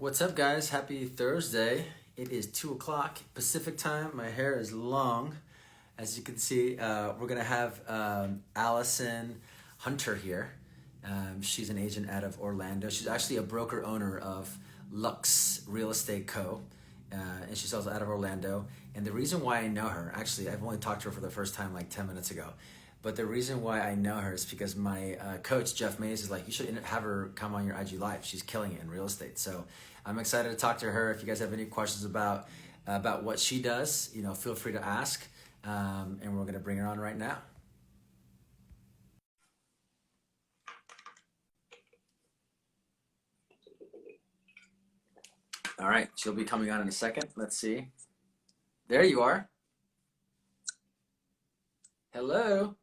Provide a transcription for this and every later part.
What's up, guys? Happy Thursday. It is 2 o'clock Pacific time. My hair is long. As you can see, we're going to have Allison Hunter here. She's an agent out of Orlando. She's actually a broker owner of Lux Real Estate Co. And she's also out of Orlando. And the reason why I know her, actually, I've only talked to her for the first time like 10 minutes ago. But the reason why I know her is because my coach, Jeff Mays, is like, you should have her come on your IG Live. She's killing it in real estate. So I'm excited to talk to her. If you guys have any questions about what she does, feel free to ask. And we're going to bring her on right now. All right, she'll be coming on in a second. Let's see. There you are. Hello.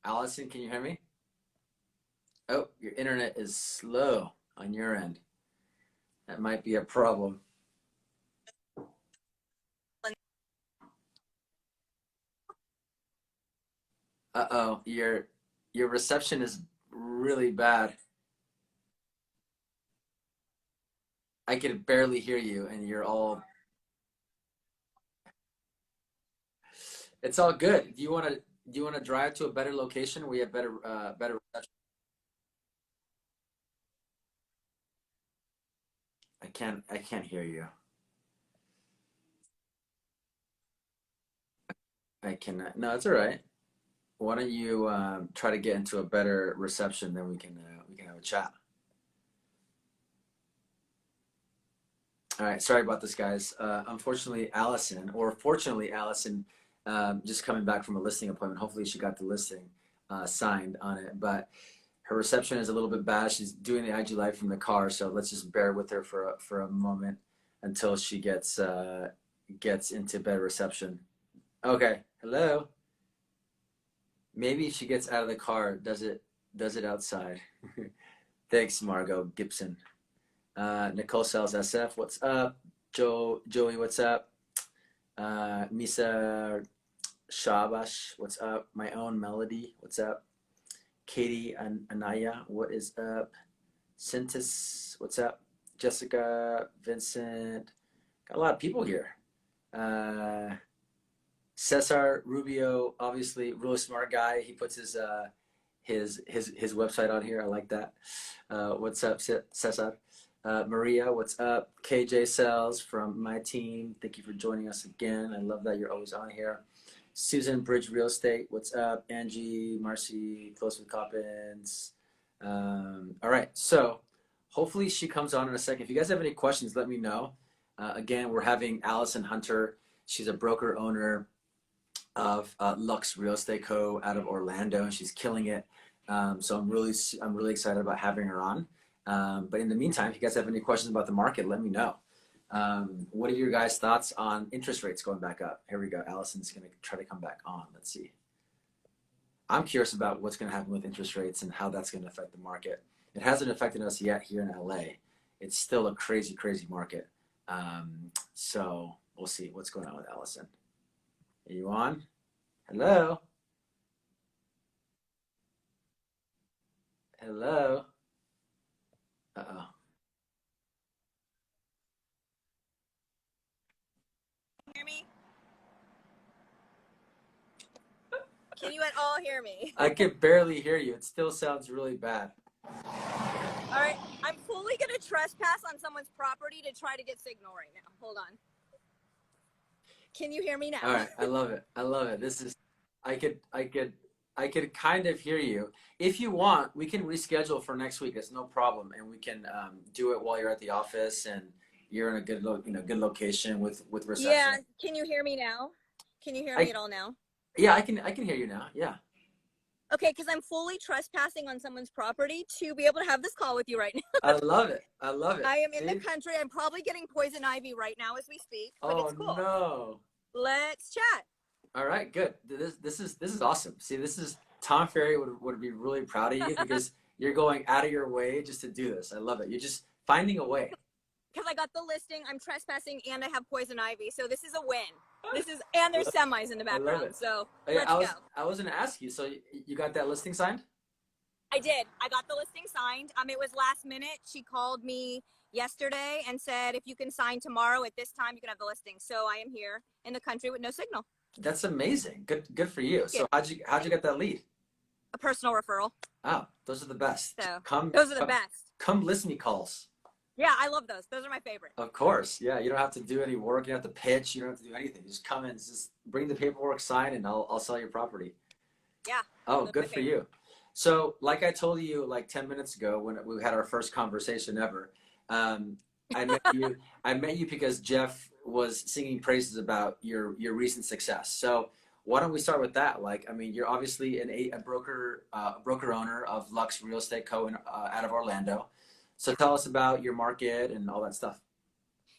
Allison, can you hear me? Oh, your internet is slow on your end. That might be a problem. Uh-oh, your reception is really bad. I could barely hear you, and you're all. It's all good. Do you want to drive to a better location where you have better reception? I can't hear you. I cannot. No, it's all right. Why don't you try to get into a better reception, then we can have a chat. All right, sorry about this, guys. Unfortunately, Allison, or fortunately, Allison, just coming back from a listing appointment. Hopefully, she got the listing signed on it, but her reception is a little bit bad. She's doing the IG live from the car, so let's just bear with her for a moment until she gets into better reception. Okay, hello. Maybe if she gets out of the car, does it outside. Thanks, Margot Gibson. Nicole Sells SF, what's up? Joey, what's up? Misa Shabash, what's up? My own Melody, what's up? Katie and Anaya, what is up? Sintis, what's up? Jessica, Vincent, got a lot of people here. Uh, Cesar Rubio, obviously, really smart guy. He puts his website on here. I like that. What's up, Cesar? Maria, what's up? KJ Sells from my team. Thank you for joining us again. I love that you're always on here. Susan Bridge Real Estate, what's up? Angie, Marcy, Close with Coppins. All right, so hopefully she comes on in a second. If you guys have any questions, let me know. Again, we're having Allison Hunter. She's a broker owner of Lux Real Estate Co. out of Orlando, and she's killing it. So I'm really excited about having her on. But in the meantime, if you guys have any questions about the market, let me know. What are your guys' thoughts on interest rates going back up? Here we go. Allison's going to try to come back on. Let's see. I'm curious about what's going to happen with interest rates and how that's going to affect the market. It hasn't affected us yet here in LA. It's still a crazy, crazy market. So we'll see what's going on with Allison. Are you on? Hello? Hello? Uh-oh. Hear me? Can you at all hear me? I can barely hear you. It still sounds really bad. All right, I'm fully gonna trespass on someone's property to try to get signal right now. Hold on. Can you hear me now? All right, I love it. I love it. I could kind of hear you. If you want, we can reschedule for next week. It's no problem, and we can do it while you're at the office and you're in a good location with reception. Yeah. Can you hear me now? Can you hear me at all now? Yeah, I can hear you now. Yeah. Okay, because I'm fully trespassing on someone's property to be able to have this call with you right now. I love it. I love it. I am in See? the country. I'm probably getting poison ivy right now as we speak, but Oh it's cool. no. Let's chat. All right, good. This is awesome. See, this is Tom Ferry would be really proud of you because you're going out of your way just to do this. I love it. You're just finding a way. Because I got the listing, I'm trespassing, and I have poison ivy, so this is a win. And there's semis in the I love background, it. so Hey, let's go. I was gonna ask you. So you got that listing signed? I did. I got the listing signed. It was last minute. She called me yesterday and said, if you can sign tomorrow at this time, you can have the listing. So I am here in the country with no signal. That's amazing. Good for you. Thank you. So how'd you get that lead? A personal referral. Oh, those are the best. So Come, those are the best. come list me calls. Yeah, I love those. Those are my favorite. Of course. Yeah, you don't have to do any work. You don't have to pitch. You don't have to do anything. You just come in, just bring the paperwork, sign, and I'll sell your property. Yeah. Oh, good for you. So, like I told you like 10 minutes ago when we had our first conversation ever, I met you. I met you because Jeff was singing praises about your recent success. So, why don't we start with that? Like, I mean, you're obviously a broker owner of Lux Real Estate Co. Out of Orlando. So, tell us about your market and all that stuff.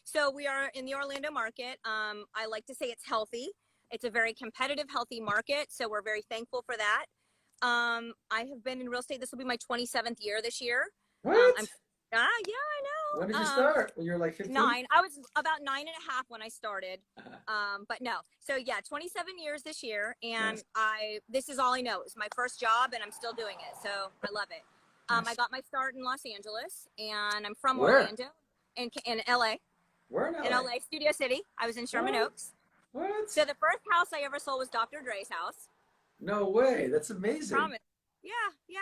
So we are in the Orlando market. I like to say it's healthy. It's a very competitive, healthy market. So we're very thankful for that. I have been in real estate. This will be my 27th year this year. What? Yeah, I know. When did you start? When you were like 15? 9. I was about 9.5 when I started. But no. So yeah, 27 years this year. And Nice. this is all I know. It's my first job and I'm still doing it. So I love it. Nice. I got my start in Los Angeles and I'm from Where? Orlando in LA. Where in LA? In LA, Studio City. I was in Sherman Oaks. What? So the first house I ever sold was Dr. Dre's house. No way. That's amazing. Promise. Yeah, yeah.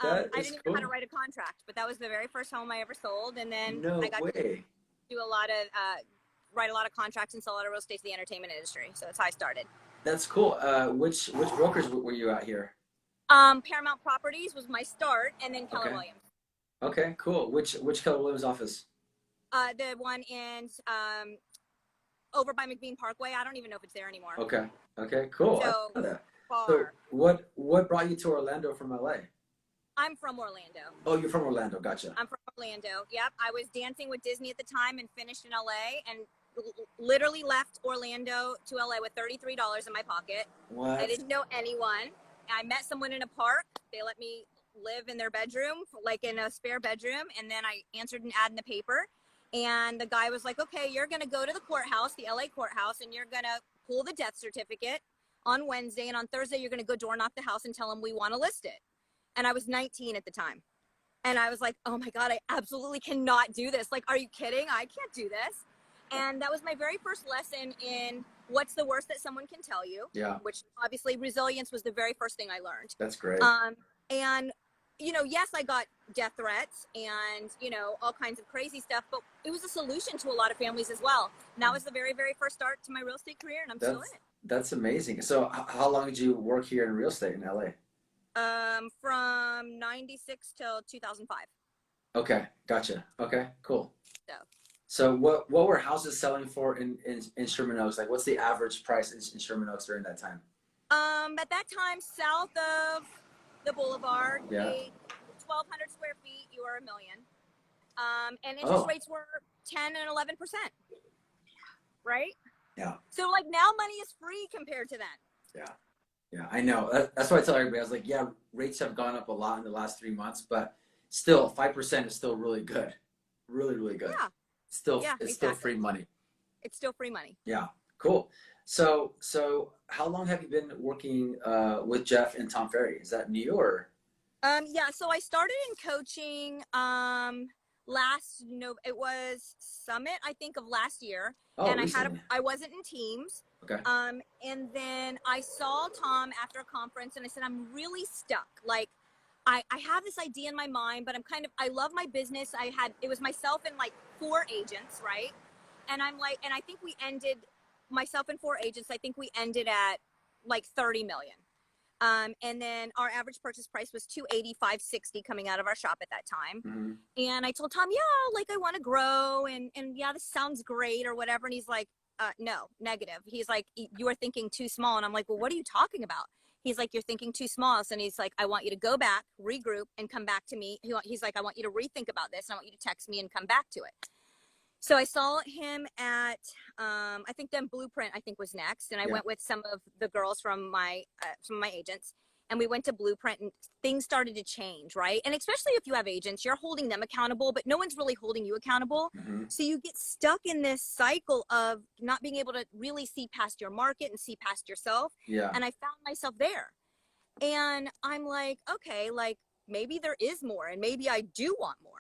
That I is didn't even cool. know how to write a contract, but that was the very first home I ever sold. And then No I got to way. do a lot of, write a lot of contracts and sell a lot of real estate to the entertainment industry. So that's how I started. That's cool. Which brokers were you at here? Paramount Properties was my start, and then Keller Okay. Williams. Okay, cool. Which Keller Williams office? The one in over by McBean Parkway. I don't even know if it's there anymore. Okay. Okay, cool. I So didn't know that. far. So what brought you to Orlando from LA? I'm from Orlando. Oh, you're from Orlando. Gotcha. I'm from Orlando. Yep. I was dancing with Disney at the time and finished in LA and literally left Orlando to LA with $33 in my pocket. What? I didn't know anyone. I met someone in a park. They let me live in their bedroom, like in a spare bedroom. And then I answered an ad in the paper. And the guy was like, okay, you're going to go to the courthouse, the LA courthouse, and you're going to pull the death certificate on Wednesday. And on Thursday, you're going to go door knock the house and tell them we want to list it. And I was 19 at the time. And I was like, oh my God, I absolutely cannot do this. Like, are you kidding? I can't do this. And that was my very first lesson in what's the worst that someone can tell you. Yeah. Which obviously resilience was the very first thing I learned. That's great. And, you know, yes, I got death threats and, you know, all kinds of crazy stuff, but it was a solution to a lot of families as well. And that was the very, very first start to my real estate career, and I'm still in it. That's amazing. So how long did you work here in real estate in LA? From 96 till 2005. Okay, gotcha. Okay, cool. So So what were houses selling for in Sherman Oaks? Like, what's the average price in Sherman Oaks during that time? at that time, south of the boulevard, Yeah. 1,200 square feet, you were $1 million. And interest rates were 10 and 11%. Right? Yeah. So like now money is free compared to then. Yeah, I know. That's why I tell everybody. I was like, yeah, rates have gone up a lot in the last 3 months, but still 5% is still really good. Really, really good. Yeah. Still, Yeah, it's still exactly. free money. It's still free money. Yeah, cool. So how long have you been working with Jeff and Tom Ferry? Is that new or? Yeah, so I started in coaching it was Summit, I think, of last year. Oh, and recently. I wasn't in teams. Okay. And then I saw Tom after a conference and I said, I'm really stuck. Like I have this idea in my mind, but I love my business. It was myself and like 4 agents, right? And I'm like, and I think we ended myself and 4 agents. I think we ended at like 30 million. And then our average purchase price was $285.60 coming out of our shop at that time. Mm-hmm. And I told Tom, yeah, like I want to grow and yeah, this sounds great or whatever. And he's like, no, negative. He's like, you are thinking too small. And I'm like, well, what are you talking about? He's like, you're thinking too small. And he's like, I want you to go back, regroup, and come back to me. He's like, I want you to rethink about this. And I want you to text me and come back to it. So I saw him at, I think then Blueprint, I think was next. And I went with some of the girls from my agents, and we went to Blueprint and things started to change, right? And especially if you have agents, you're holding them accountable, but no one's really holding you accountable. Mm-hmm. So you get stuck in this cycle of not being able to really see past your market and see past yourself. Yeah. And I found myself there. And I'm like, okay, like maybe there is more and maybe I do want more.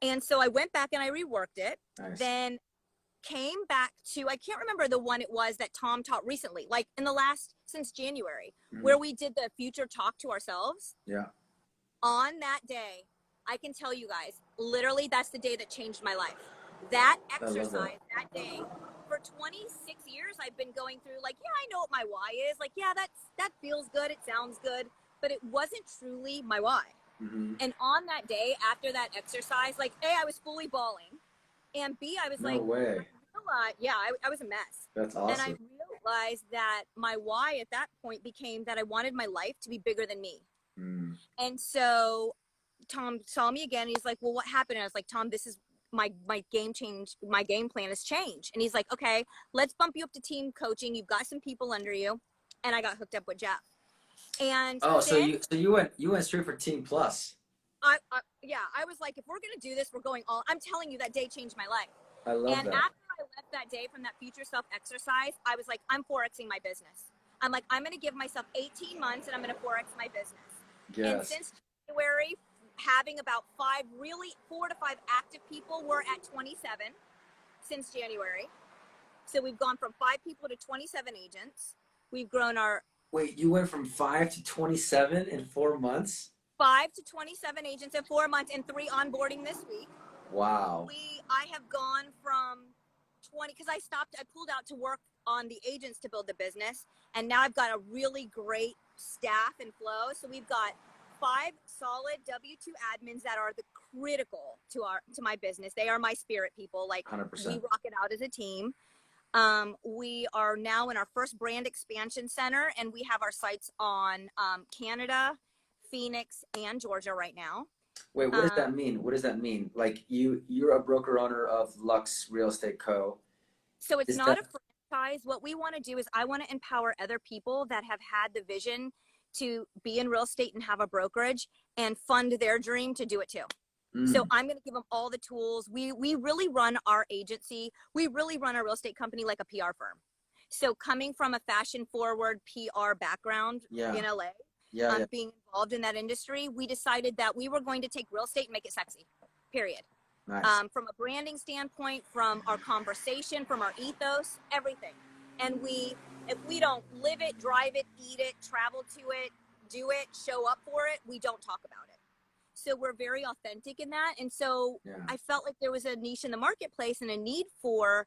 And so I went back and I reworked it. Nice. Then came back to, I can't remember the one it was that Tom taught recently, like in the last, since January, where we did the future talk to ourselves. Yeah. On that day, I can tell you guys, literally that's the day that changed my life. That exercise that day, for 26 years, I've been going through like, yeah, I know what my why is. Like, yeah, that feels good. It sounds good, but it wasn't truly my why. And on that day, after that exercise, like, A, I was fully bawling. And B, I was No like, way. I was a mess. That's awesome. And I realized that my why at that point became that I wanted my life to be bigger than me. And so Tom saw me again. And he's like, well, what happened? And I was like, Tom, this is my game change. My game plan has changed. And he's like, okay, let's bump you up to team coaching. You've got some people under you. And I got hooked up with Jeff. And so you went straight for Team Plus. I was like, if we're gonna do this, we're going all. I'm telling you, that day changed my life. I love that. And after I left that day from that future self exercise, I was like, I'm forexing my business. I'm like, I'm gonna give myself 18 months and I'm gonna forex my business. Yes. And since January, having about 4 to 5 active people, we're at 27 since January. So we've gone from 5 people to 27 agents. We've grown our. Wait, you went from 5 to 27 in 4 months? 5 to 27 agents in 4 months and 3 onboarding this week. Wow. I have gone from 20, because I pulled out to work on the agents to build the business. And now I've got a really great staff and flow. So we've got 5 solid W-2 admins that are the critical to my business. They are my spirit people. Like 100%. We rock it out as a team. We are now in our first brand expansion center, and we have our sites on Canada, Phoenix, and Georgia right now. Wait, what does that mean? What does that mean? Like you're a broker owner of Lux Real Estate Co. So it's not a franchise. What we want to do is I want to empower other people that have had the vision to be in real estate and have a brokerage and fund their dream to do it too. So I'm going to give them all the tools. We really run our agency. We really run our real estate company like a PR firm. So coming from a fashion forward PR background in LA, being involved in that industry, we decided that we were going to take real estate and make it sexy, period. Nice. From a branding standpoint, from our conversation, from our ethos, everything. And if we don't live it, drive it, eat it, travel to it, do it, show up for it, we don't talk about it. So we're very authentic in that. And so I felt like there was a niche in the marketplace and a need for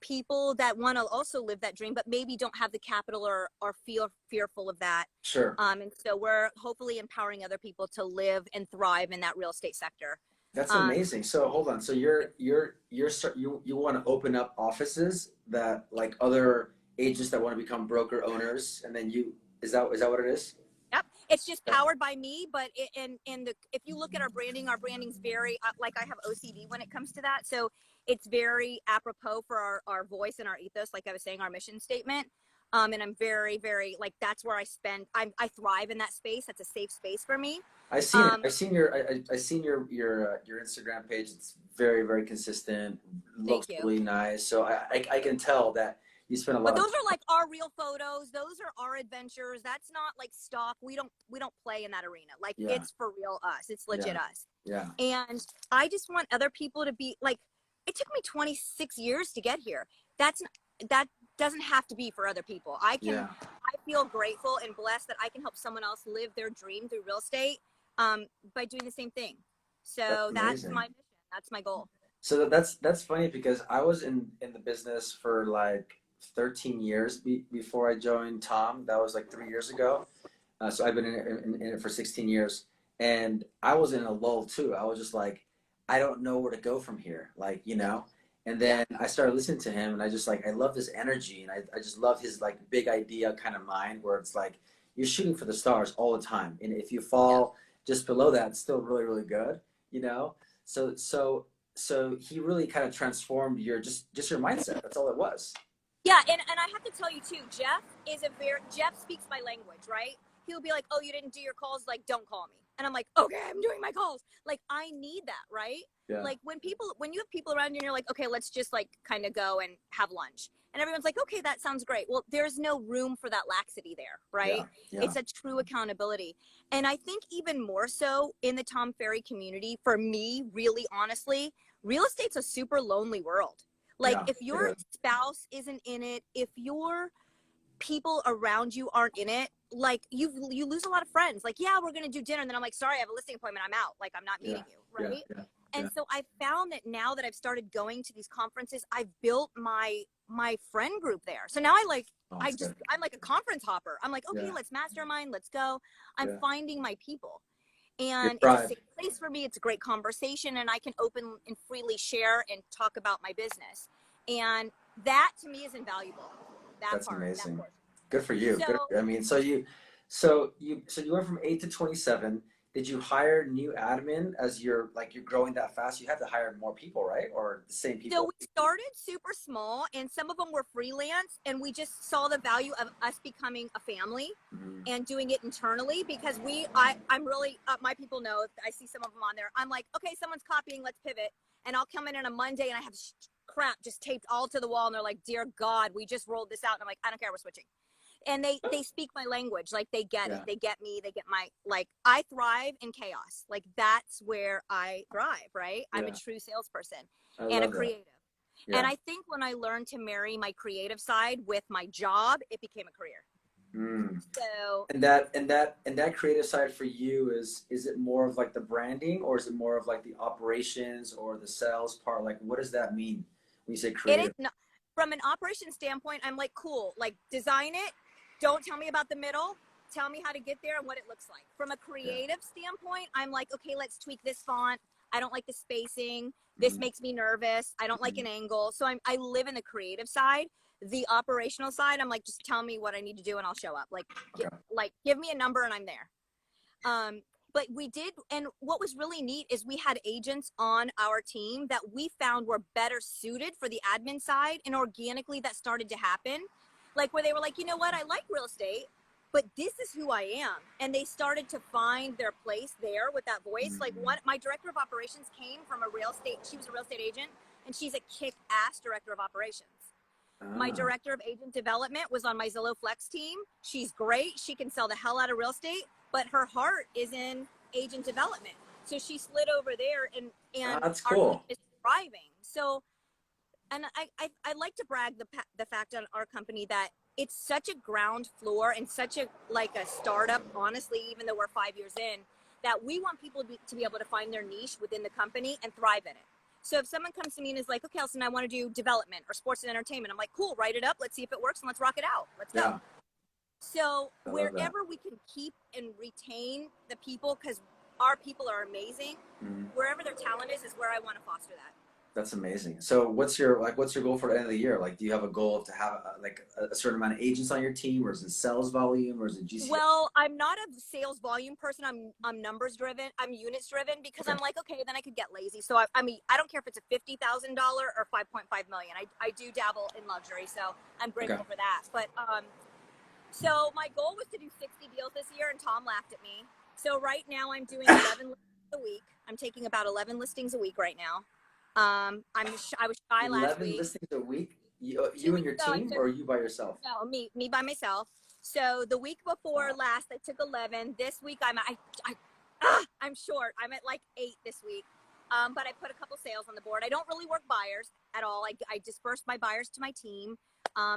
people that want to also live that dream, but maybe don't have the capital or feel fearful of that. Sure. And so we're hopefully empowering other people to live and thrive in that real estate sector. That's amazing. So hold on. So you want to open up offices that like other agents that want to become broker owners, and then is that what it is? Yep. It's just powered by me, but if you look at our branding's very, like I have OCD when it comes to that. So it's very apropos for our voice and our ethos, like I was saying, our mission statement. And I'm very, very, like, that's where I thrive in that space. That's a safe space for me. I've seen your Instagram page. It's very, very consistent. Looks really nice. So I can tell that you spend a lot. But those are like our real photos. Those are our adventures. That's not like stock. We don't play in that arena. Like it's for real us. It's legit us. Yeah. And I just want other people to be like, it took me 26 years to get here. That doesn't have to be for other people. I feel grateful and blessed that I can help someone else live their dream through real estate by doing the same thing. So that's my mission. That's my goal. So that's funny because I was in the business for like 13 years before I joined Tom. That was like 3 years ago. So I've been in it for 16 years. And I was in a lull too. I was just like, I don't know where to go from here. Like, and then I started listening to him and I love his energy. And I just love his like big idea kind of mind where it's like, you're shooting for the stars all the time. And if you fall just below that, it's still really, really good, So he really kind of transformed your your mindset. That's all it was. Yeah, and I have to tell you too, Jeff speaks my language, right? He'll be like, oh, you didn't do your calls, like, don't call me. And I'm like, okay, I'm doing my calls. Like, I need that, right? Yeah. Like when you have people around you and you're like, okay, let's just like kind of go and have lunch. And everyone's like, okay, that sounds great. Well, there's no room for that laxity there, right? Yeah. Yeah. It's a true accountability. And I think even more so in the Tom Ferry community, for me, really honestly, real estate's a super lonely world. Like Yeah. if your spouse isn't in it, if your people around you aren't in it, like you lose a lot of friends. Like, yeah, we're gonna do dinner, and then I'm like, sorry, I have a listing appointment, I'm out. Like, I'm not Yeah. meeting you, right? Yeah. And so I found that now that I've started going to these conferences, I've built my friend group there. So now Oh, I'm like a conference hopper. I'm like, okay, yeah. let's mastermind, let's go. I'm Yeah. finding my people. Your And it's a tribe. safe place for me. It's a great conversation, and I can open and freely share and talk about my business. And that to me is invaluable. That's That amazing. portion. Good for you. So Good. I mean, so you went from 8 to 27. Did you hire new admin as you're growing that fast? You have to hire more people, right? Or the same So people? we started super small, and some of them were freelance, and we just saw the value of us becoming a family Mm-hmm. and doing it internally because I'm really, my people know, I see some of them on there. I'm like, okay, someone's copying, let's pivot. And I'll come in on a Monday and I have crap just taped all to the wall, and they're like, dear God, we just rolled this out. And I'm like, I don't care, we're switching. And they speak my language, like they get it, they get me, they get my, like, I thrive in chaos. Like that's where I thrive, right? I'm a true salesperson and a creative. Yeah. And I think when I learned to marry my creative side with my job, it became a career. Mm. So And that creative side for you is it more of like the branding, or is it more of like the operations or the sales part? Like, what does that mean when you say it is creative? not, from an operation standpoint, I'm like, cool, like design it. Don't tell me about the middle. Tell me how to get there and what it looks like. From a creative standpoint, I'm like, okay, let's tweak this font. I don't like the spacing. This makes me nervous. I don't like an angle. So I live in the creative side. The operational side, I'm like, just tell me what I need to do and I'll show up. Like, give me a number and I'm there. But we did, and what was really neat is we had agents on our team that we found were better suited for the admin side, and organically that started to happen. Like where they were like, you know what, I like real estate, but this is who I am. And they started to find their place there with that voice. Like my director of operations came from she was a real estate agent, and she's a kick-ass director of operations. My director of agent development was on my Zillow Flex team. She's great. She can sell the hell out of real estate, but her heart is in agent development. So she slid over there, and That's our cool. team is thriving. So, and I like to brag the fact on our company that it's such a ground floor and such a like a startup, honestly, even though we're 5 years in, that we want people to be able to find their niche within the company and thrive in it. So if someone comes to me and is like, okay, Allison, I want to do development or sports and entertainment, I'm like, cool, write it up. Let's see if it works and let's rock it out. Let's go. Yeah. So I love wherever we can keep and retain the people, because our people are amazing, wherever their talent is where I want to foster that. That's amazing. So what's your goal for the end of the year? Like, do you have a goal to have a certain amount of agents on your team, or is it sales volume, or is it GC? Well, I'm not a sales volume person. I'm numbers driven. I'm units driven because I'm like, okay, then I could get lazy. So I mean, I don't care if it's a $50,000 or 5.5 million. I do dabble in luxury, so I'm grateful for that. But so my goal was to do 60 deals this year, and Tom laughed at me. So right now I'm doing 11 listings a week. I'm taking about 11 listings a week right now. I was shy last 11 week. listings a week? You and your team, or you by yourself? No, me by myself. So the week before last, I took 11. This week I'm short. I'm at like 8 this week. But I put a couple sales on the board. I don't really work buyers at all. I disperse my buyers to my team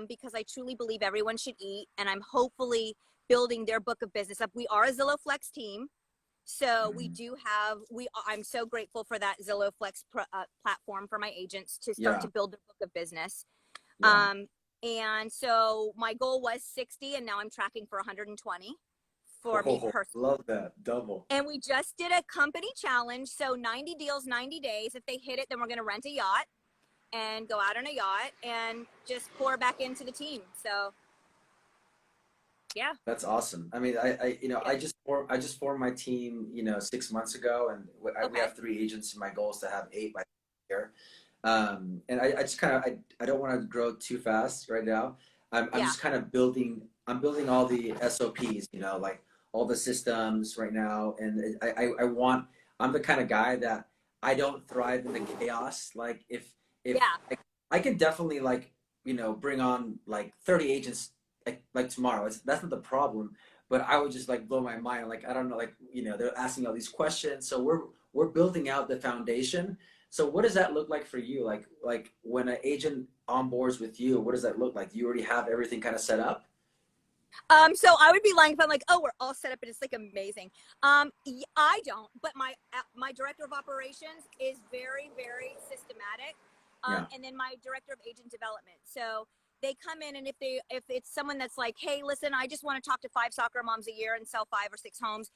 because I truly believe everyone should eat, and I'm hopefully building their book of business up. We are a Zillow Flex team. So we do have, I'm so grateful for that Zillow Flex platform for my agents to start to build their book of business. Yeah. And so my goal was 60, and now I'm tracking for 120 for me personally. Love that. Double. And we just did a company challenge. So 90 deals, 90 days. If they hit it, then we're going to rent a yacht and go out on a yacht and just pour back into the team. So yeah. That's awesome. I mean, I just formed my team, 6 months ago, and we have 3 agents, and my goal is to have 8 by the year. And I just kind of, I don't want to grow too fast right now. I'm just kind of building all the SOPs, like all the systems right now, and I'm the kind of guy that I don't thrive in the chaos. Like if Yeah. I can definitely like bring on like 30 agents like tomorrow. That's not the problem, but I would just like blow my mind. Like I don't know, like they're asking all these questions, so we're building out the foundation. So what does that look like for you? Like when an agent onboards with you, what does that look like? Do you already have everything kind of set up? So I would be lying if I'm like, oh, we're all set up and it's like amazing. I don't, but my director of operations is very, very systematic. Yeah. And then my director of agent development. So they come in, and if it's someone that's like, hey, listen, I just want to talk to 5 soccer moms a year and sell 5 or 6 homes.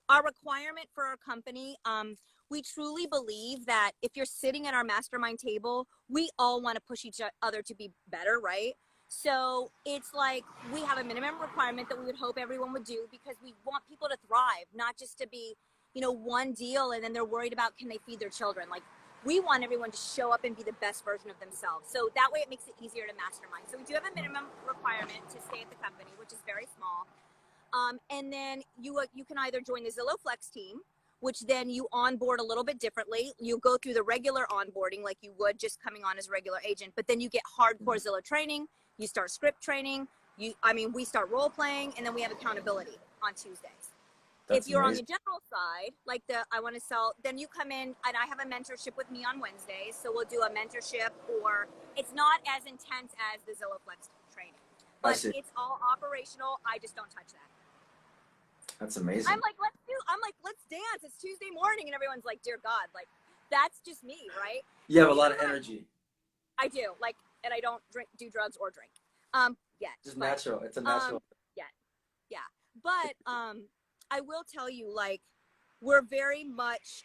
Our requirement for our company, we truly believe that if you're sitting at our mastermind table, we all want to push each other to be better, right? So it's like we have a minimum requirement that we would hope everyone would do, because we want people to thrive, not just to be, one deal and then they're worried about can they feed their children. Like, we want everyone to show up and be the best version of themselves. So that way it makes it easier to mastermind. So we do have a minimum requirement to stay at the company, which is very small. And then you can either join the Zillow Flex team, which then you onboard a little bit differently. You go through the regular onboarding like you would just coming on as a regular agent, but then you get hardcore Zillow training. You start script training. We start role playing, and then we have accountability on Tuesdays. That's If you're amazing. on the general side, like I want to sell, then you come in, and I have a mentorship with me on Wednesdays. So we'll do a mentorship, or it's not as intense as the Zillow Flex training, I but see. it's all operational. I just don't touch that. That's amazing. I'm like, let's dance. It's Tuesday morning, and everyone's like, dear God, like that's just me, right? You have a lot of energy. I do, like, and I don't do drugs or drink. Yet. Just natural. It's a natural. Yeah. But I will tell you, like, I'm very much,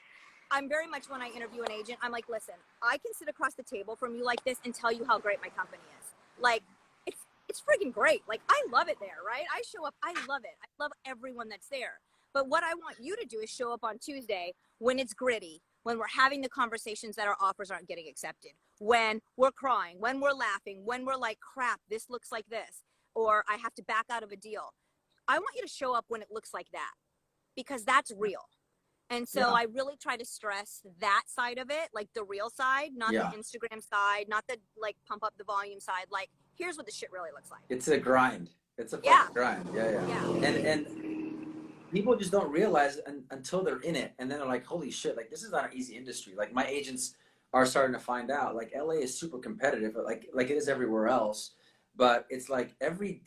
when I interview an agent, I'm like, listen, I can sit across the table from you like this and tell you how great my company is. Like, it's freaking great. Like, I love it there, right? I show up, I love it. I love everyone that's there. But what I want you to do is show up on Tuesday when it's gritty, when we're having the conversations that our offers aren't getting accepted, when we're crying, when we're laughing, when we're like, crap, this looks like this, or I have to back out of a deal. I want you to show up when it looks like that, because that's real. And so I really try to stress that side of it, like the real side, not the Instagram side, not the like pump up the volume side. Like, here's what the shit really looks like. It's a grind. It's a fucking grind. Yeah. And people just don't realize until they're in it, and then they're like, holy shit, like this is not an easy industry. Like my agents are starting to find out, like LA is super competitive, like it is everywhere else. But it's like every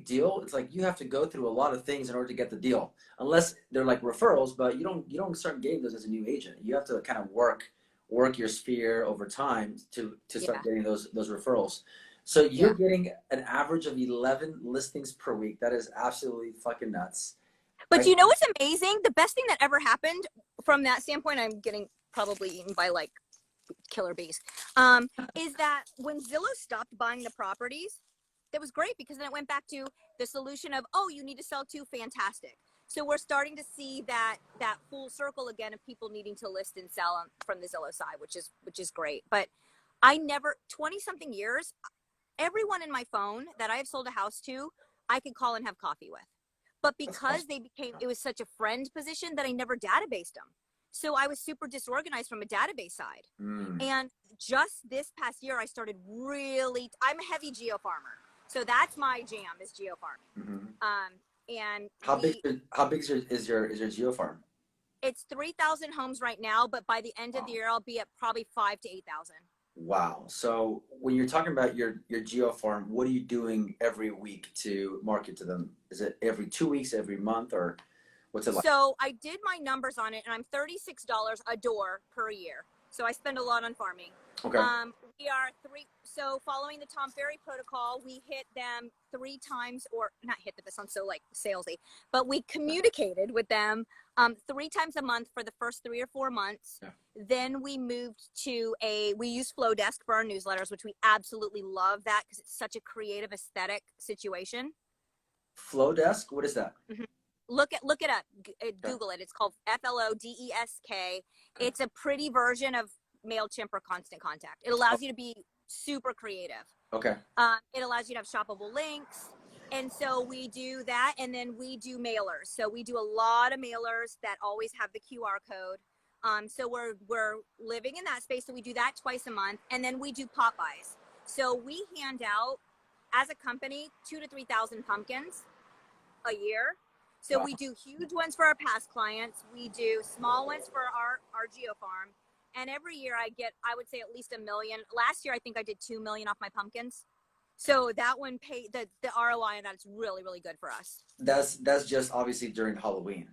deal, it's like you have to go through a lot of things in order to get the deal, unless they're like referrals. But you don't start getting those as a new agent. You have to kind of work your sphere over time to start getting those referrals. So you're getting an average of 11 listings per week. That is absolutely fucking nuts. But you know what's amazing? The best thing that ever happened from that standpoint, I'm getting probably eaten by like killer bees, is that when Zillow stopped buying the properties, that was great, because then it went back to the solution of, oh, you need to sell too, fantastic. So we're starting to see that full circle again of people needing to list and sell from the Zillow side, which is great. But I never, 20 something years, everyone in my phone that I have sold a house to, I could call and have coffee with. But because it was such a friend position that I never databased them. So I was super disorganized from a database side. And just this past year, I started I'm a heavy geo farmer. So that's my jam, is geo farming. And how big is your geo farm? It's 3,000 homes right now, but by the end of the year, I'll be at probably 5,000 to 8,000. Wow. So when you're talking about your geo farm, what are you doing every week to market to them? Is it every 2 weeks, every month, or what's it like? So I did my numbers on it, and I'm $36 a door per year. So I spend a lot on farming. Okay. So following the Tom Ferry protocol, we hit them 3 times, or not hit them, this sounds so like salesy, but we communicated with them 3 times a month for the first 3 or 4 months. Yeah. Then we moved to we use Flowdesk for our newsletters, which we absolutely love that, because it's such a creative aesthetic situation. Flowdesk? What is that? Mm-hmm. Look it up. Google it. It's called Flodesk. It's a pretty version of MailChimp or Constant Contact. It allows you to be super creative. Okay. It allows you to have shoppable links. And so we do that, and then we do mailers. So we do a lot of mailers that always have the QR code. So we're living in that space. So we do that twice a month, and then we do pop buys. So we hand out, as a company, 2,000 to 3,000 pumpkins a year. So Wow. we do huge ones for our past clients. We do small ones for our geo farm. And every year I would say at least 1 million. Last year, I think I did 2 million off my pumpkins. So that one paid the ROI on that is really, really good for us. That's just obviously during Halloween.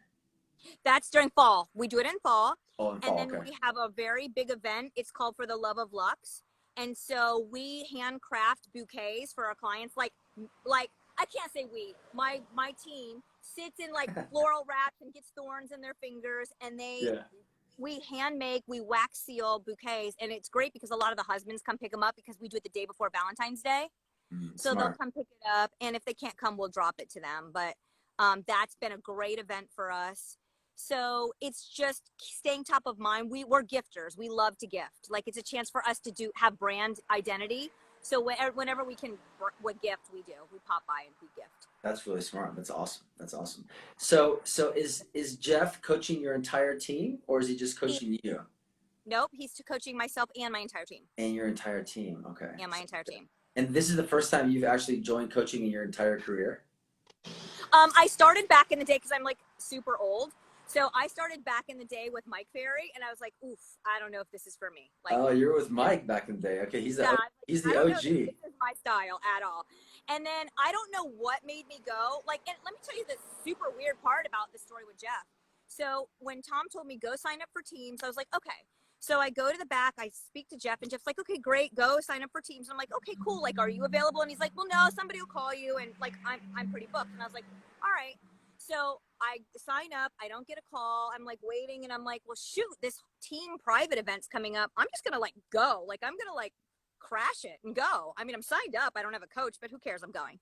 That's during fall. We do it in fall. Oh, in And fall, then okay. we have a very big event. It's called For the Love of Lux. And so we handcraft bouquets for our clients. Like I can't say we. My team sits in like floral wraps and gets thorns in their fingers, and we hand make, we wax seal bouquets, and it's great because a lot of the husbands come pick them up because we do it the day before Valentine's Day. So Smart. they'll come pick it up, and if they can't come, we'll drop it to them. But that's been a great event for us. So it's just staying top of mind. We're gifters. We love to gift. Like, it's a chance for us to have brand identity. So whenever we can, what gift we do, we pop by and we gift. That's really smart. That's awesome. That's awesome. So is Jeff coaching your entire team, or is he just coaching you? Nope, he's coaching myself and my entire team. And your entire team. Okay. And my entire team. And this is the first time you've actually joined coaching in your entire career? I started back in the day because I'm like super old. So I started back in the day with Mike Ferry, and I was like, oof, I don't know if this is for me. Like, oh, you were with Mike back in the day. Okay, he's the OG. I don't know if this is my style at all. And then I don't know what made me go. Like, and let me tell you the super weird part about the story with Jeff. So when Tom told me go sign up for teams, I was like, okay. So I go to the back, I speak to Jeff, and Jeff's like, okay, great, go sign up for teams. And I'm like, okay, cool. Like, are you available? And he's like, well, no, somebody will call you, and like, I'm pretty booked. And I was like, all right. So I sign up, I don't get a call. I'm like waiting, and I'm like, well, shoot, this team private event's coming up. I'm just gonna like go. Like, I'm gonna like crash it and go. I mean, I'm signed up. I don't have a coach, but who cares? I'm going.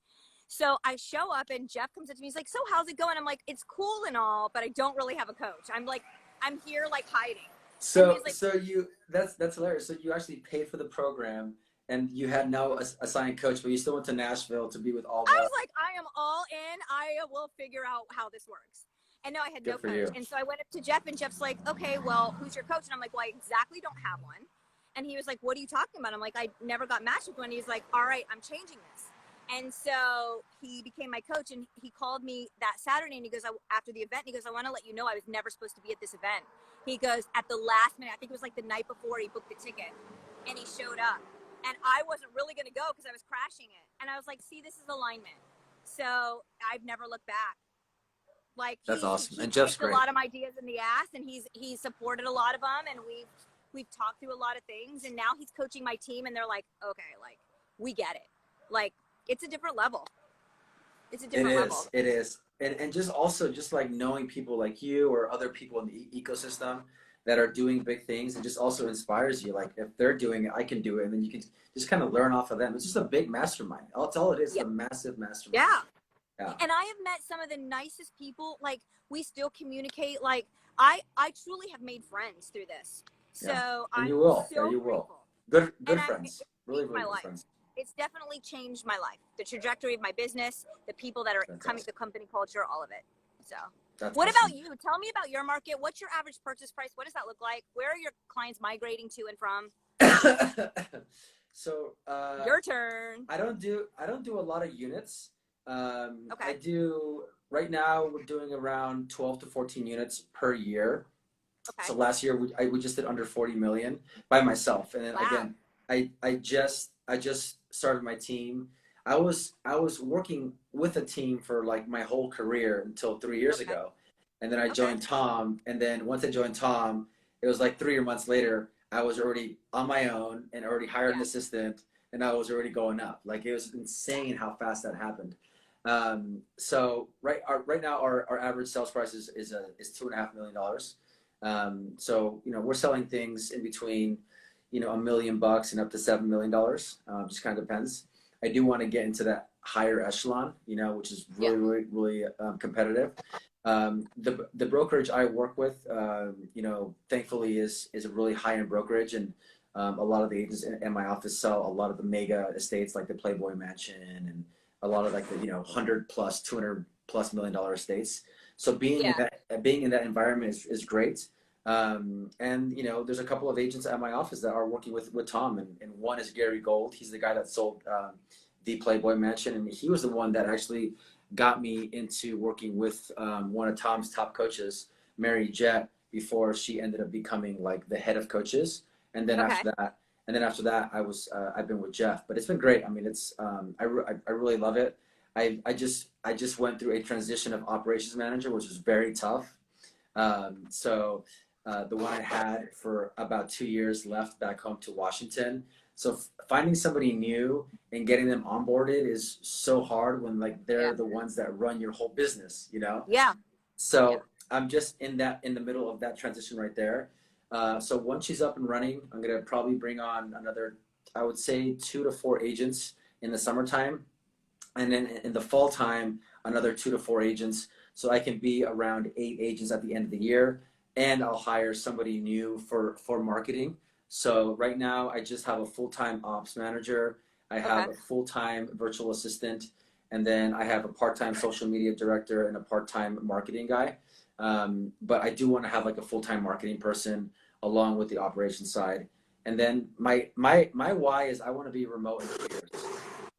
So I show up, and Jeff comes up to me. He's like, so how's it going? I'm like, it's cool and all, but I don't really have a coach. I'm like, I'm here like hiding. So like, so you that's hilarious. So you actually paid for the program, and you had no assigned coach, but you still went to Nashville to be with all the. I was like, I am all in. I will figure out how this works. And no, I had no coach. And so I went up to Jeff, and Jeff's like, okay, well, who's your coach? And I'm like, well, I exactly don't have one. And he was like, what are you talking about? I'm like, I never got matched with one. He's like, all right, I'm changing this. And so he became my coach, and he called me that Saturday, and he goes, after the event, he goes, I want to let you know I was never supposed to be at this event. He goes, at the last minute, I think it was like the night before, he booked the ticket, and he showed up. And I wasn't really going to go because I was crashing it. And I was like, see, this is alignment. So I've never looked back. Like, that's awesome. He and Jeff's great. A lot of my ideas in the ass, and he's supported a lot of them, and we've talked through a lot of things, and now he's coaching my team, and they're like, okay, like, we get it. Like, it's a different level. It's a different level. It is. And just also just like knowing people like you or other people in the ecosystem that are doing big things, and just also inspires you. Like, if they're doing it, I can do it. And then you can just kind of learn off of them. It's just a big mastermind. That's all it is. Yep. A massive mastermind. Yeah. And I have met some of the nicest people. Like, we still communicate. Like, I truly have made friends through this. So and you I'm will. so you will. grateful. Good friends. Really good friends. It's definitely changed my life. The trajectory of my business, the people that are coming, the company culture, all of it. So what about you? Tell me about your market. What's your average purchase price? What does that look like? Where are your clients migrating to and from? So your turn. I don't do a lot of units. Okay. I do right now. We're doing around 12 to 14 units per year. Okay. So last year we just did under 40 million by myself, and then again I just started my team. I was working with a team for like my whole career until 3 years ago, and then I joined Tom, and then once I joined Tom, it was like 3 months later I was already on my own and already hired an assistant, and I was already going up. Like, it was insane how fast that happened. So right now our average sales price is $2.5 million. So we're selling things in between $1 million and up to $7 million. Just kind of depends. I do want to get into that higher echelon, which is really competitive. The brokerage I work with, thankfully is a really high-end brokerage, and a lot of the agents in my office sell a lot of the mega estates like the Playboy Mansion a lot of like the, 100 plus, 200 plus $1 million estates. So Yeah. being in that environment is great. And there's a couple of agents at my office that are working with Tom, and one is Gary Gold. He's the guy that sold the Playboy Mansion, and he was the one that actually got me into working with one of Tom's top coaches, Mary Jett, before she ended up becoming like the head of coaches. And then Okay. after that, I've been with Jeff, but it's been great. I mean, it's I really love it. I just went through a transition of operations manager, which was very tough. So the one I had for about 2 years left back home to Washington. So finding somebody new and getting them onboarded is so hard when like Yeah. they're the ones that run your whole business, you know? Yeah. Yeah. So I'm just in the middle of that transition right there. So once she's up and running, I'm gonna probably bring on another, I would say 2 to 4 agents in the summertime, and then in the fall time, another 2 to 4 agents. So I can be around 8 agents at the end of the year, and I'll hire somebody new for marketing. So right now, I just have a full-time ops manager. I Okay. have a full-time virtual assistant, and then I have a part-time social media director and a part-time marketing guy. But I do want to have like a full-time marketing person along with the operations side. And then my why is I want to be remote in 3 years.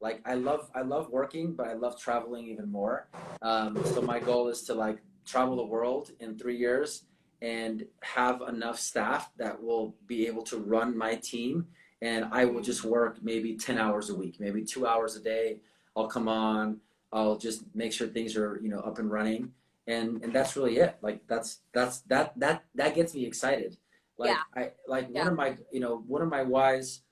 Like I love working, but I love traveling even more. So my goal is to like travel the world in 3 years and have enough staff that will be able to run my team. And I will just work maybe 10 hours a week, maybe 2 hours a day. I'll come on, I'll just make sure things are, up and running. And that's really it. Like that gets me excited. Like Yeah. I like Yeah. one of my whys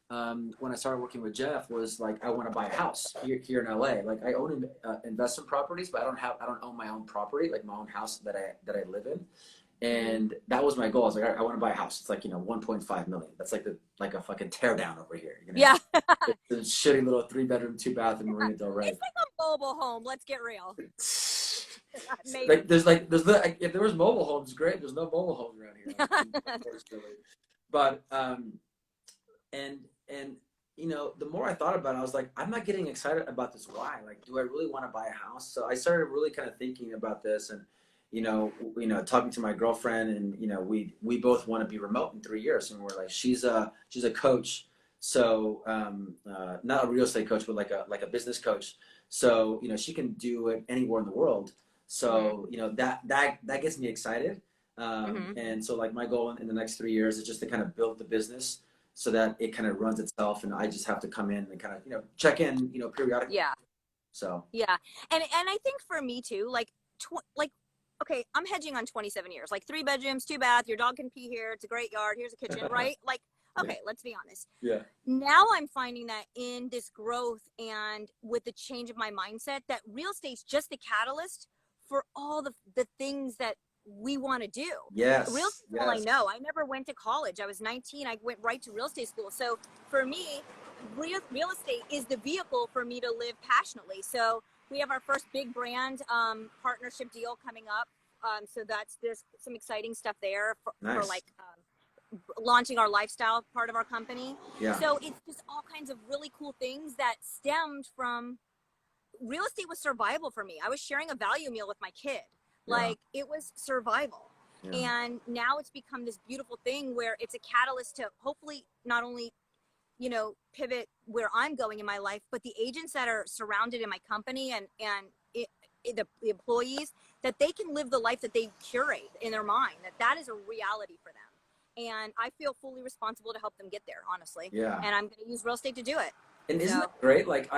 when I started working with Jeff was like I want to buy a house here in LA. Like I own investment properties, but I don't own my own property, like my own house that I live in. And that was my goal. I was like, I want to buy a house. It's like 1.5 million. That's like a fucking tear down over here. Yeah. It's a shitty little 3 bedroom, 2 bath in Marina Del Rey. It's like a mobile home. Let's get real. Maybe. If there was mobile homes, great. There's no mobile homes around here, unfortunately. But and the more I thought about it, I was like, I'm not getting excited about this. Why? Like, do I really want to buy a house? So I started really kind of thinking about this, and talking to my girlfriend, and we both want to be remote in 3 years, and we're like, she's a coach, so not a real estate coach, but like a business coach. So she can do it anywhere in the world. So that gets me excited. And so like my goal in the next 3 years is just to kind of build the business so that it kind of runs itself, and I just have to come in and kind of check in periodically. Yeah. So Yeah. And I think for me too, like okay, I'm hedging on 27 years, like 3 bedrooms, 2 bath, your dog can pee here, it's a great yard, here's a kitchen, right? Like, okay, let's be honest. Yeah. Now I'm finding that in this growth and with the change of my mindset, that real estate's just the catalyst for all the things that we want to do. Yes. Real estate, all I know. I never went to college. I was 19. I went right to real estate school. So for me, real estate is the vehicle for me to live passionately. So we have our first big brand partnership deal coming up. So there's some exciting stuff there for like launching our lifestyle part of our company. Yeah. So it's just all kinds of really cool things that stemmed from real estate. Was survival for me. I was sharing a value meal with my kid. Like it was survival. And now it's become this beautiful thing where it's a catalyst to hopefully not only pivot where I'm going in my life, but the agents that are surrounded in my company and the employees, that they can live the life that they curate in their mind, that is a reality for them. And I feel fully responsible to help them get there, honestly. Yeah. And I'm going to use real estate to do it. And isn't that great? Like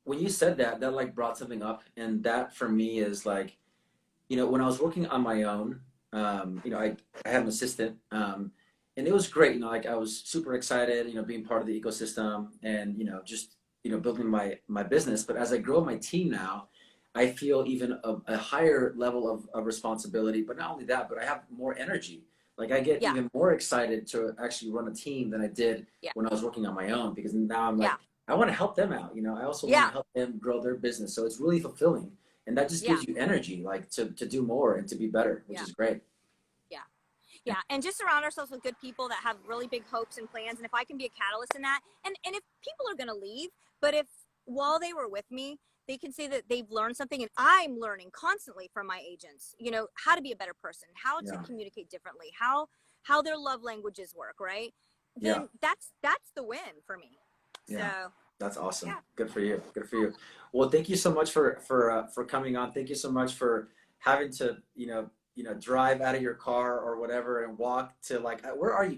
when you said that like brought something up, and that for me is like, when I was working on my own, I had an assistant, and it was great. Like I was super excited, being part of the ecosystem, and just building my business. But as I grow my team now, I feel even a higher level of responsibility. But not only that, but I have more energy. Like I get even more excited to actually run a team than I did when I was working on my own, because now I'm like, I want to help them out. I also want to help them grow their business. So it's really fulfilling. And that just gives you energy, like to do more and to be better, which is great. Yeah, and just surround ourselves with good people that have really big hopes and plans. And if I can be a catalyst in that, and if people are going to leave, but if while they were with me, they can say that they've learned something, and I'm learning constantly from my agents, you know, how to be a better person, how to Yeah. communicate differently, how their love languages work, right? Yeah. Then that's the win for me. Yeah. So That's awesome. yeah. Good for you. Good for you. Well, thank you so much for coming on. Thank you so much for having to, drive out of your car or whatever and walk to like, where are you?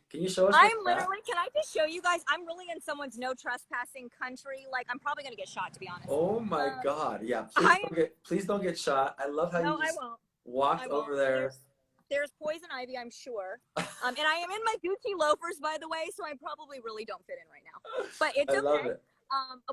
Can you show us where I'm you're at? literally, can I just show you guys? I'm really in someone's no trespassing country. Like, I'm probably going to get shot, to be honest. Oh my God. Yeah. I Please don't get shot. I love how No, you I just won't. walked I won't. over there. There's poison ivy, I'm sure. And I am in my Gucci loafers, by the way, so I probably really don't fit in right now. But it's I love okay. it.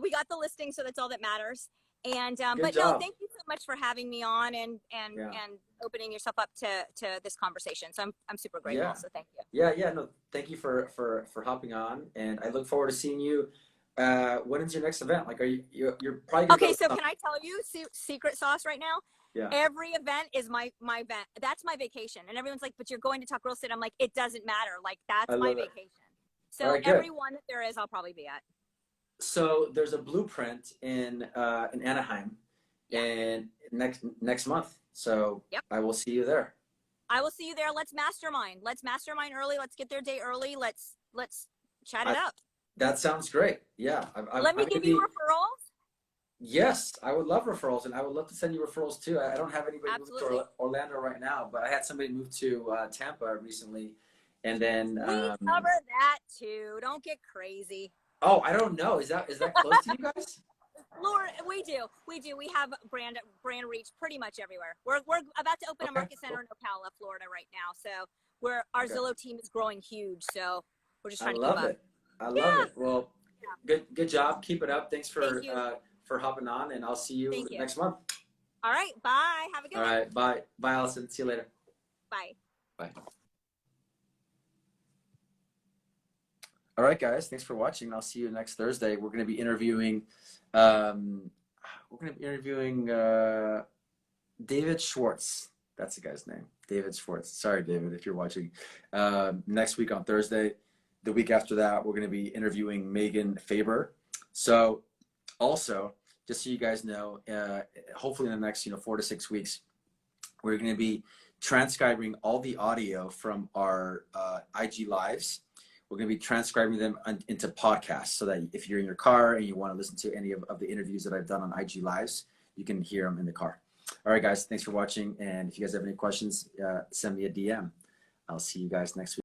We got the listing, so that's all that matters. And Good but no, job. thank you so much for having me on and Yeah. opening yourself up to this conversation. So I'm super grateful. Yeah. So thank you. Yeah. No, thank you for hopping on, and I look forward to seeing you. When is your next event? Like, you're probably gonna go Okay, to so some. can I tell you secret sauce right now? Yeah. Every event is my event. That's my vacation. And everyone's like, but you're going to Talk Real Estate. I'm like, it doesn't matter. Like, I that's my love it. vacation. All So right, good. every one that there is, I'll probably be at. So there's a blueprint in Anaheim, Yeah. and next month. So Yep. I will see you there. I will see you there. Let's mastermind. Let's mastermind early. Let's get there a day early. Let's chat it up. That sounds great. Yeah. Let me give you referrals. Yes, I would love referrals, and I would love to send you referrals too. I don't have anybody moved Absolutely. to Orlando right now, but I had somebody move to Tampa recently, and then We cover that too. Don't get crazy. oh, I don't know. Is that close to you guys? Lord, we do. We have brand reach pretty much everywhere. We're about to open a market center in Ocala, Florida right now. So our Zillow team is growing huge. So we're just trying to keep up. I love it. Well, good job. Keep it up. Thanks Thank you. For hopping on, and I'll see you next month. All right. Bye. Have a good one. All right. Bye. Bye, Allison. See you later. Bye. Bye. All right, guys. Thanks for watching. I'll see you next Thursday. We're going to be interviewing David Schwartz. That's the guy's name. David Schwartz. Sorry, David, if you're watching. Next week on Thursday. The week after that, we're going to be interviewing Megan Faber. So also, just so you guys know, hopefully in the next 4 to 6 weeks, we're going to be transcribing all the audio from our IG lives. We're going to be transcribing them into podcasts so that if you're in your car and you want to listen to any of the interviews that I've done on IG lives, you can hear them in the car. All right, guys, thanks for watching. And if you guys have any questions, send me a DM. I'll see you guys next week.